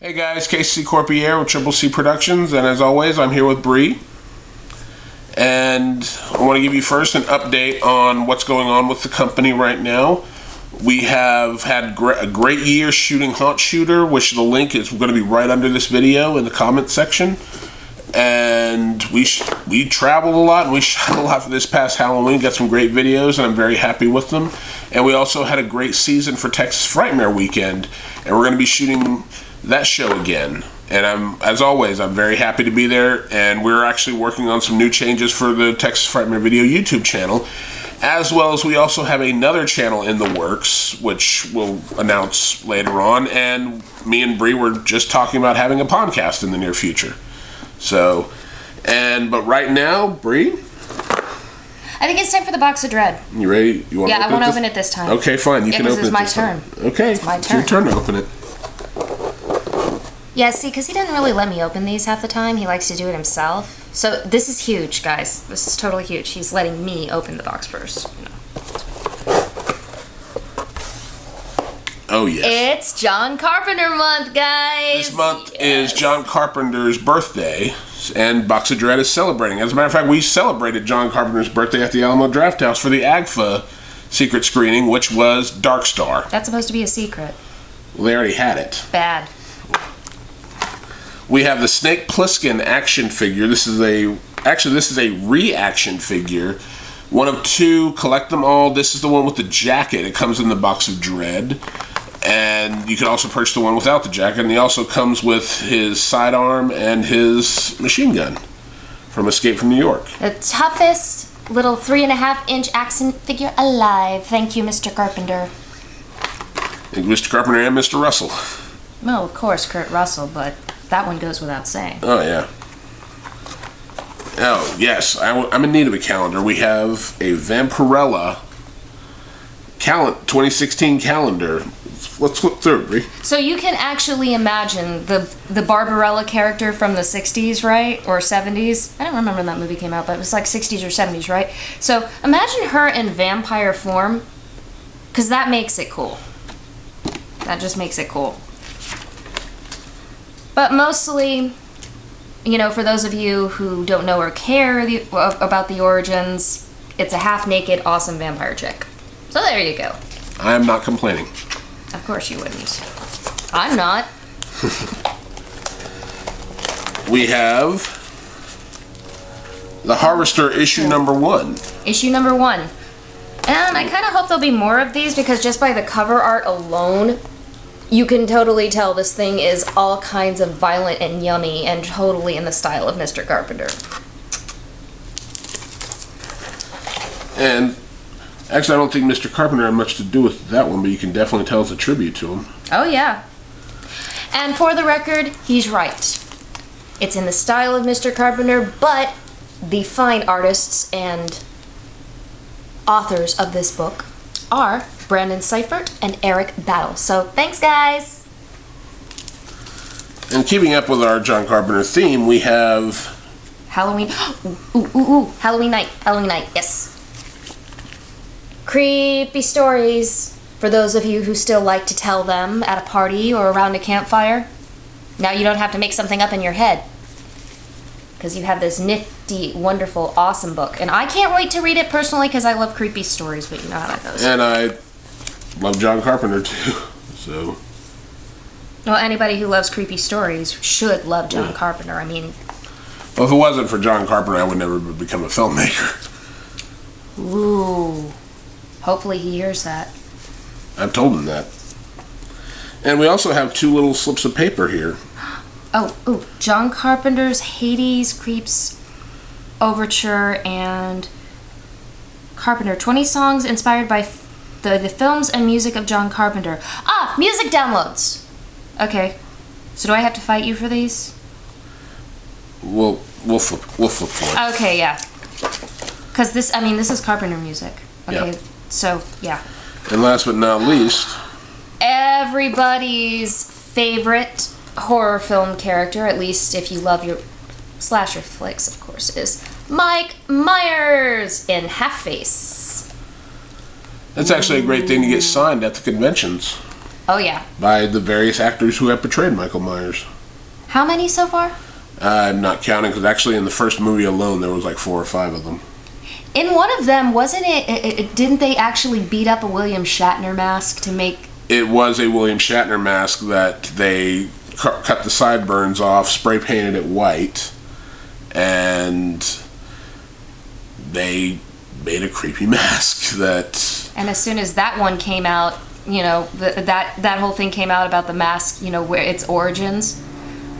Hey guys, Casey Corpier with Triple C Productions, and as always, I'm here with Bree. And I want to give you first an update on what's going on with the company right now. We have had a great year shooting HauntShooter, which the link is going to be right under this video in the comment section. And we traveled a lot, and we shot a lot for this past Halloween. Got some great videos, and I'm very happy with them. And we also had a great season for Texas Frightmare weekend, and we're going to be shooting that show again. And as always, I'm very happy to be there, and we're actually working on some new changes for the Texas Frightmare Video YouTube channel, as well as we also have another channel in the works, which we'll announce later on, and me and Bree were just talking about having a podcast in the near future. So, but right now, Bree? I think it's time for the box of dread. You ready? You want to I want to open it this time. Okay, fine. You can open it this time. It's my turn. Okay. It's my turn. It's your turn to open it. Yeah, see, because he didn't really let me open these half the time. He likes to do it himself. So this is huge, guys. This is totally huge. He's letting me open the box first. Oh, yes. It's John Carpenter month, guys. This month is John Carpenter's birthday, and Box of Dread is celebrating. As a matter of fact, we celebrated John Carpenter's birthday at the Alamo Draft House for the AGFA secret screening, which was Dark Star. That's supposed to be a secret. Well, they already had it. Bad. We have the Snake Plissken action figure. This is a reaction figure. One of two. Collect them all. This is the one with the jacket. It comes in the Box of Dread. And you can also purchase the one without the jacket. And he also comes with his sidearm and his machine gun from Escape from New York. The toughest little 3.5-inch action figure alive. Thank you, Mr. Carpenter. Thank you, Mr. Carpenter and Mr. Russell. Well, of course, Kurt Russell, but that one goes without saying. Oh, yeah. Oh, yes. I'm in need of a calendar. We have a Vampirella 2016 calendar. Let's flip through it, Brie. So you can actually imagine the Barbarella character from the 60s, right? Or 70s? I don't remember when that movie came out, but it was like 60s or 70s, right? So imagine her in vampire form, because that makes it cool. That just makes it cool. But mostly, for those of you who don't know or care about the origins, it's a half-naked, awesome vampire chick. So there you go. I am not complaining. Of course you wouldn't. I'm not. We have The Harvester issue number 1. Issue number 1. And I kind of hope there'll be more of these, because just by the cover art alone, you can totally tell this thing is all kinds of violent and yummy and totally in the style of Mr. Carpenter. And actually, I don't think Mr. Carpenter had much to do with that one, but you can definitely tell it's a tribute to him. Oh, yeah. And for the record, he's right. It's in the style of Mr. Carpenter, but the fine artists and authors of this book are Brandon Seifert and Eric Battle. So thanks, guys. And keeping up with our John Carpenter theme, we have Halloween. Ooh. Halloween night. Yes. Creepy stories for those of you who still like to tell them at a party or around a campfire. Now you don't have to make something up in your head, because you have this nifty, wonderful, awesome book. And I can't wait to read it personally, because I love creepy stories, but you know how that goes. And I love John Carpenter too, so. Well, anybody who loves creepy stories should love John Carpenter. I mean, well, if it wasn't for John Carpenter, I would never become a filmmaker. Ooh. Hopefully he hears that. I've told him that. And we also have 2 little slips of paper here. Oh, John Carpenter's Hades Creeps Overture and Carpenter. 20 songs inspired by the films and music of John Carpenter. Music downloads. Okay. So do I have to fight you for these? We'll flip for it. Okay, yeah. Because this is Carpenter music. Okay, yeah. So, yeah. And last but not least, everybody's favorite horror film character, at least if you love your slasher flicks, of course, is Mike Myers in Half Face. That's actually a great thing to get signed at the conventions. Oh, yeah. by the various actors who have portrayed Michael Myers. How many so far? I'm not counting, because actually in the first movie alone, there was like 4 or 5 of them. In one of them, wasn't it didn't they actually beat up a William Shatner mask to make... It was a William Shatner mask that they cut the sideburns off, spray painted it white, and they made a creepy mask that... And as soon as that one came out, you know, that whole thing came out about the mask, you know, where its origins.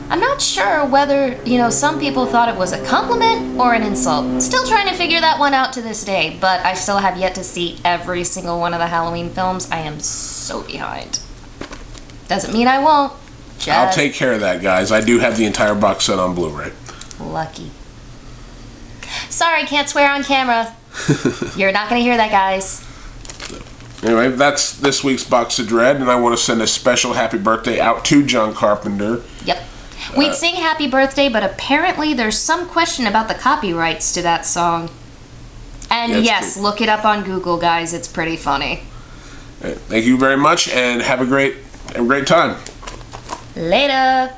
I'm not sure whether, you know, some people thought it was a compliment or an insult. Still trying to figure that one out to this day, but I still have yet to see every single one of the Halloween films. I am so behind. Doesn't mean I won't. Just I'll take care of that, guys. I do have the entire box set on Blu-ray. lucky. Sorry, can't swear on camera. You're not gonna hear that, guys. Anyway, that's this week's Box of Dread, and I want to send a special happy birthday out to John Carpenter. Yep. We'd sing happy birthday, but apparently there's some question about the copyrights to that song. And Yeah, yes, cool. look it up on Google, guys. It's pretty funny. Thank you very much, and have a great time. Later.